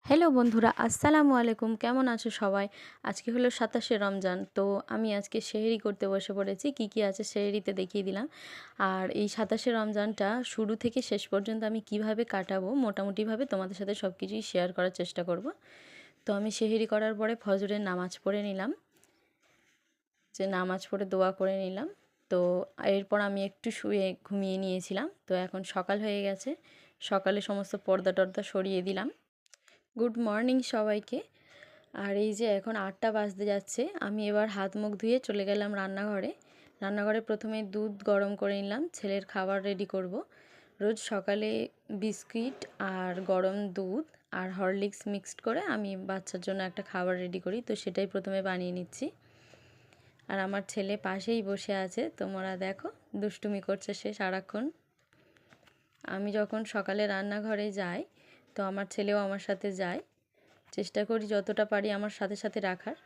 Hello বন্ধুরা, আসসালামু আলাইকুম। কেমন আছো সবাই? আজকে হলো ২৭শে রমজান। তো আমি আজকে সেহরি করতে বসে পড়েছি। কি আছে সেহরিতে দেখিয়ে দিলাম। আর এই ২৭শে রমজানটা শুরু থেকে শেষ পর্যন্ত আমি কিভাবে কাটাবো মোটামুটিভাবে তোমাদের সাথে সব কিছুই শেয়ার করার চেষ্টা করব। তো আমি সেহরি করার পরে ফজরের নামাজ পড়ে নিলাম। নামাজ পড়ে দোয়া করে নিলাম। তো এরপর আমি একটু শুয়ে ঘুমিয়ে নিয়েছিলাম। তো এখন সকাল হয়ে গেছে। সকালে সমস্ত পর্দা টর্দা সরিয়ে দিলাম। গুড মর্নিং সবাইকে। আর এই যে এখন ৮টা বাজতে যাচ্ছে, আমি এবার হাত মুখ ধুয়ে চলে গেলাম রান্নাঘরে। রান্নাঘরে প্রথমে দুধ গরম করে নিলাম, ছেলের খাবার রেডি করব। রোজ সকালে বিস্কিট আর গরম দুধ আর হরলিক্স মিক্সড করে আমি বাচ্চার জন্য একটা খাবার রেডি করি, তো সেটাই প্রথমে বানিয়ে নিচ্ছি। আর আমার ছেলে পাশেই বসে আছে, তোমরা দেখো দুষ্টুমি করছে সে সারাক্ষণ। আমি যখন সকালে রান্নাঘরে যাই তো আমার ছেলেও আমার সাথে যায়, চেষ্টা করি যতটা পারি আমার সাথে সাথে রাখার।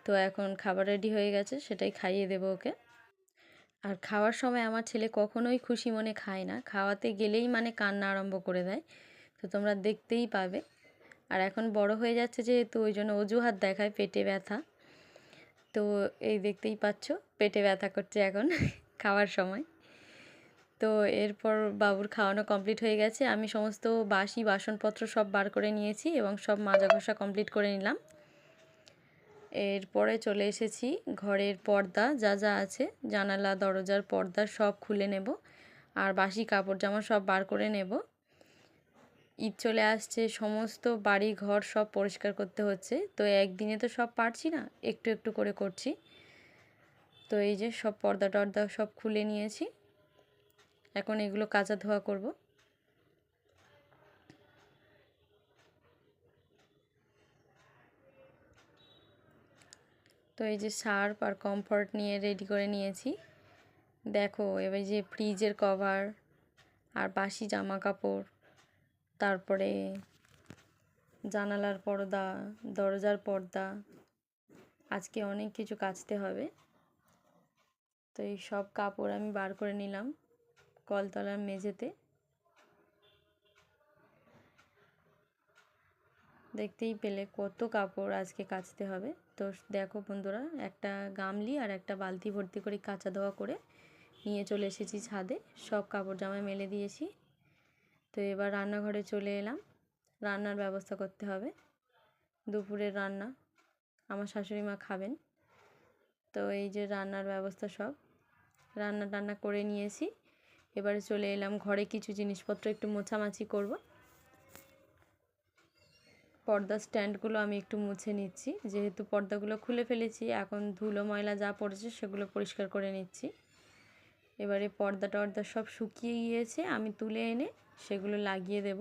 তো এখন খাবার রেডি হয়ে গেছে, সেটাই খাইয়ে দেবো ওকে। আর খাওয়ার সময় আমার ছেলে কখনোই খুশি মনে খায় না, খাওয়াতে গেলেই মানে কান্না আরম্ভ করে দেয়, তো তোমরা দেখতেই পাবে। আর এখন বড় হয়ে যাচ্ছে যেহেতু ওই জন্য অজুহাত দেখায় পেটে ব্যথা। তো এই দেখতেই পাচ্ছ পেটে ব্যথা করছে এখন খাওয়ার সময়। তো এরপর বাবুর খাওয়ানো কমপ্লিট হয়ে গেছে, আমি সমস্ত বাসি বাসনপত্র সব বার করে নিয়েছি এবং সব মাজা ঘষা কমপ্লিট করে নিলাম। এরপরে চলে এসেছি ঘরের পর্দা যা যা আছে, জানালা দরজার পর্দা সব খুলে নেব আর বাসি কাপড় জামা সব বার করে নেব। ঈদ চলে আসছে, সমস্ত বাড়ি ঘর সব পরিষ্কার করতে হচ্ছে, তো একদিনে তো সব পারছি না, একটু একটু করে করছি। তো এই যে সব পর্দা টর্দা সব খুলে নিয়েছি, এখন এগুলো কাচা ধোয়া করব। তো এই যে সার্ফ আর কমফর্ট নিয়ে রেডি করে নিয়েছি। দেখো এবার যে ফ্রিজের কভার আর বাসি জামা কাপড়, তারপরে জানালার পর্দা, দরজার পর্দা, আজকে অনেক কিছু কাচতে হবে। তো এই সব কাপড় আমি বার করে নিলাম কলতলার মেঝেতে। দেখতেই পেলে কত কাপড় আজকে কাচতে হবে। তো দেখো বন্ধুরা, একটা গামলি আর একটা বালতি ভর্তি করে কাচা ধোয়া করে নিয়ে চলে এসেছি ছাদে, সব কাপড় জামা মেলে দিয়েছি। তো এবার রান্নাঘরে চলে এলাম, রান্নার ব্যবস্থা করতে হবে। দুপুরের রান্না আমার শাশুড়ি মা খাবেন, তো এই যে রান্নার ব্যবস্থা সব রান্না টান্না করে নিয়েছি। এবারে চলে এলাম ঘরে, কিছু জিনিসপত্র একটু মোছামাছি করব। পর্দা স্ট্যান্ডগুলো আমি একটু মুছে নিচ্ছি, যেহেতু পর্দাগুলো খুলে ফেলেছি, এখন ধুলো ময়লা যা পড়েছে সেগুলো পরিষ্কার করে নিচ্ছি। এবারে পর্দা টর্দা সব শুকিয়ে গিয়েছে, আমি তুলে এনে সেগুলো লাগিয়ে দেব,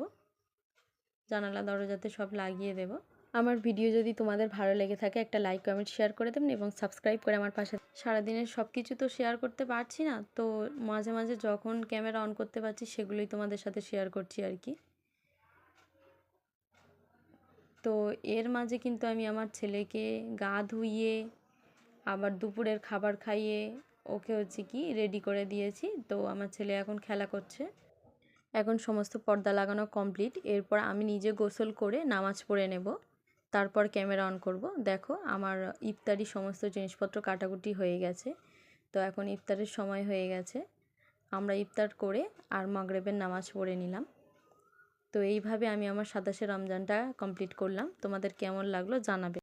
জানালা দরজাতে সব লাগিয়ে দেব। আমার ভিডিও যদি তোমাদের ভালো লেগে থাকে একটা লাইক কমেন্ট শেয়ার করে দেবেন এবং সাবস্ক্রাইব করে আমার পাশে। সারাদিনের সব কিছু তো শেয়ার করতে পারছি না, তো মাঝে মাঝে যখন ক্যামেরা অন করতে পারছি সেগুলোই তোমাদের সাথে শেয়ার করছি আর কি। তো এর মাঝে কিন্তু আমি আমার ছেলেকে গা ধুইয়ে আবার দুপুরের খাবার খাইয়ে ওকে হচ্ছে কি রেডি করে দিয়েছি। তো আমার ছেলে এখন খেলা করছে। এখন সমস্ত পর্দা লাগানো কমপ্লিট, এরপর আমি নিজে গোসল করে নামাজ পড়ে নেব, তারপর ক্যামেরা অন করব। দেখো আমার ইফতারি সমস্ত জিনিসপত্র কাটাকুটি হয়ে গেছে, তো এখন ইফতারের সময় হয়ে গেছে। আমরা ইফতার করে আর মাগরিবের নামাজ পড়ে নিলাম। তো এইভাবে আমি আমার ২৭শে রমজানটা কমপ্লিট করলাম। তোমাদের কেমন লাগলো জানাবে।